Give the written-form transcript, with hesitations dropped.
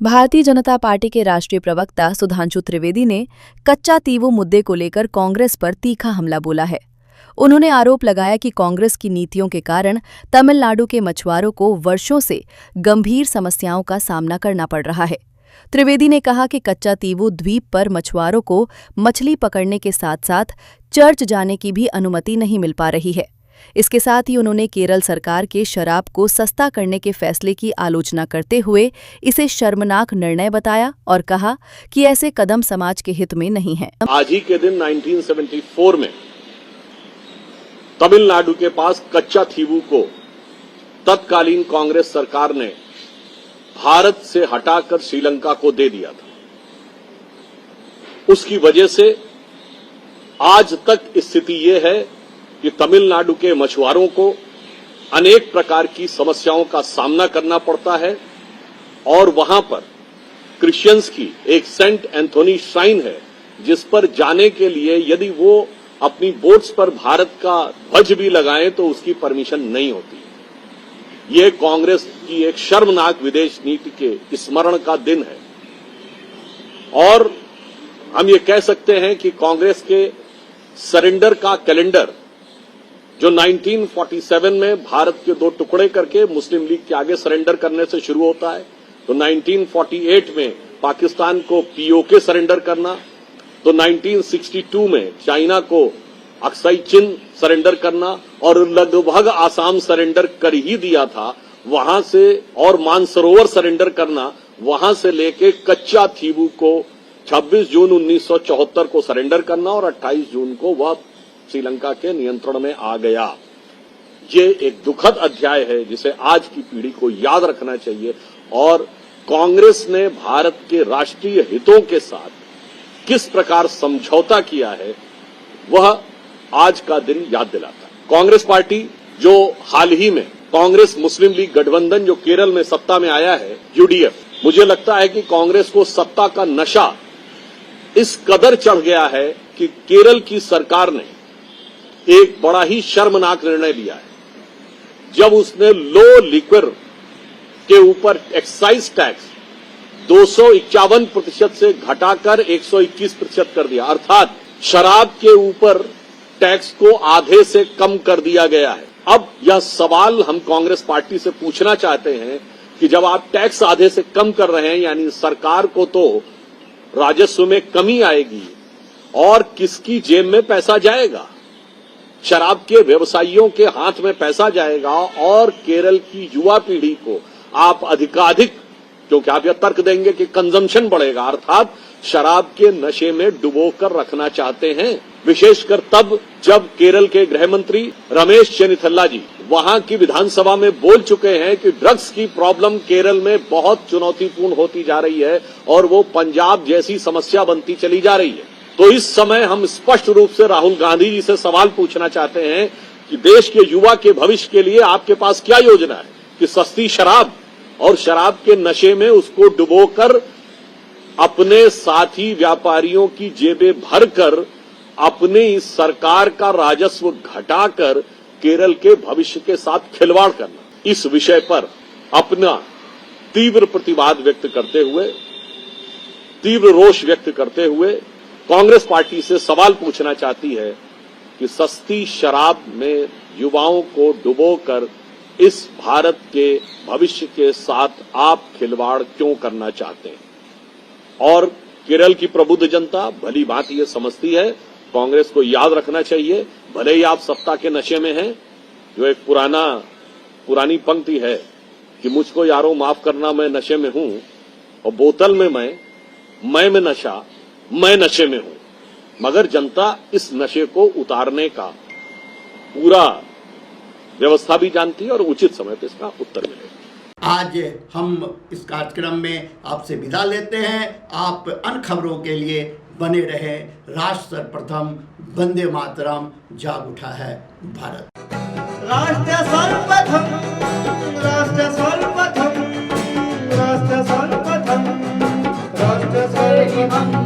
Bharatiya Janata party के राष्ट्रीय प्रवक्ता सुधांशु त्रिवेदी ने कच्चा तीवू मुद्दे को लेकर कांग्रेस पर तीखा हमला बोला है। उन्होंने आरोप लगाया कि कांग्रेस की नीतियों के कारण तमिलनाडु के मछुआरों को वर्षों से गंभीर समस्याओं का सामना करना पड़ रहा है। त्रिवेदी ने कहा कि कच्चा तीवू द्वीप पर मछुआरों को मछली पकड़ने के साथ साथ चर्च जाने की भी अनुमति नहीं मिल पा रही है। इसके साथ ही उन्होंने केरल सरकार के शराब को सस्ता करने के फैसले की आलोचना करते हुए इसे शर्मनाक निर्णय बताया और कहा कि ऐसे कदम समाज के हित में नहीं हैं। आज ही के दिन 1974 में तमिलनाडु के पास कच्चा तीवू को तत्कालीन कांग्रेस सरकार ने भारत से हटाकर श्रीलंका को दे दिया था। उसकी वजह से आज तक स्थिति ये है कि तमिलनाडु के मछुआरों को अनेक प्रकार की समस्याओं का सामना करना पड़ता है और वहां पर क्रिश्चियंस की एक सेंट एंथोनी श्राइन है जिस पर जाने के लिए यदि वो अपनी बोट्स पर भारत का ध्वज भी लगाएं तो उसकी परमिशन नहीं होती। ये कांग्रेस की एक शर्मनाक विदेश नीति के स्मरण का दिन है और हम ये कह सकते हैं कि कांग्रेस के सरेंडर का कैलेंडर जो 1947 में भारत के दो टुकड़े करके मुस्लिम लीग के आगे सरेंडर करने से शुरू होता है, तो 1948 में पाकिस्तान को पीओके सरेंडर करना, तो 1962 में चाइना को अक्साई चिन सरेंडर करना और लगभग आसाम सरेंडर कर ही दिया था, वहां से और मानसरोवर सरेंडर करना, वहां से लेके कच्चा तीवू को 26 जून 1974 को सरेंडर करना और 28 जून को वह श्रीलंका के नियंत्रण में आ गया। ये एक दुखद अध्याय है जिसे आज की पीढ़ी को याद रखना चाहिए और कांग्रेस ने भारत के राष्ट्रीय हितों के साथ किस प्रकार समझौता किया है वह आज का दिन याद दिलाता है। कांग्रेस पार्टी जो हाल ही में कांग्रेस मुस्लिम लीग गठबंधन जो केरल में सत्ता में आया है, यूडीएफ, मुझे लगता है कि कांग्रेस को सत्ता का नशा इस कदर चढ़ गया है कि केरल की सरकार ने एक बड़ा ही शर्मनाक निर्णय लिया है जब उसने लो लिक्विर के ऊपर एक्साइज टैक्स 251% से घटाकर 121% कर दिया, अर्थात शराब के ऊपर टैक्स को आधे से कम कर दिया गया है। अब यह सवाल हम कांग्रेस पार्टी से पूछना चाहते हैं कि जब आप टैक्स आधे से कम कर रहे हैं यानी सरकार को तो राजस्व में कमी आएगी और किसकी जेब में पैसा जाएगा? शराब के व्यवसायियों के हाथ में पैसा जाएगा और केरल की युवा पीढ़ी को आप अधिकाधिक, क्योंकि आप यह तर्क देंगे कि कंजम्पशन बढ़ेगा, अर्थात शराब के नशे में डुबोकर रखना चाहते हैं, विशेषकर तब जब केरल के गृह मंत्री रमेश चेन्निथल्ला जी वहां की विधानसभा में बोल चुके हैं कि ड्रग्स की प्रॉब्लम केरल में बहुत चुनौतीपूर्ण होती जा रही है और वो पंजाब जैसी समस्या बनती चली जा रही है। तो इस समय हम स्पष्ट रूप से राहुल गांधी जी से सवाल पूछना चाहते हैं कि देश के युवा के भविष्य के लिए आपके पास क्या योजना है कि सस्ती शराब और शराब के नशे में उसको डुबोकर अपने साथी व्यापारियों की जेबें भरकर अपनी सरकार का राजस्व घटाकर केरल के भविष्य के साथ खिलवाड़ करना, इस विषय पर अपना तीव्र प्रतिवाद व्यक्त करते हुए, तीव्र रोष व्यक्त करते हुए कांग्रेस पार्टी से सवाल पूछना चाहती है कि सस्ती शराब में युवाओं को डुबोकर इस भारत के भविष्य के साथ आप खिलवाड़ क्यों करना चाहते हैं? और केरल की प्रबुद्ध जनता भली बात ये समझती है, कांग्रेस को याद रखना चाहिए, भले ही आप सत्ता के नशे में हैं, जो एक पुरानी पंक्ति है कि मुझको यारों माफ करना मैं नशे में हूं और बोतल में मैं में नशा, मैं नशे में हूं, मगर जनता इस नशे को उतारने का पूरा व्यवस्था भी जानती है और उचित समय पर इसका उत्तर मिलेगा। आज हम इस कार्यक्रम में आपसे विदा लेते हैं। आप अन्य खबरों के लिए बने रहे। राष्ट्र सर्वप्रथम, वंदे मातरम, जाग उठा है भारत। राष्ट्र सर्वप्रथम, राष्ट्र सर्वप्रथम, राष्ट्र सर्वप्रथम, राष्ट्र सर्वप्रथम।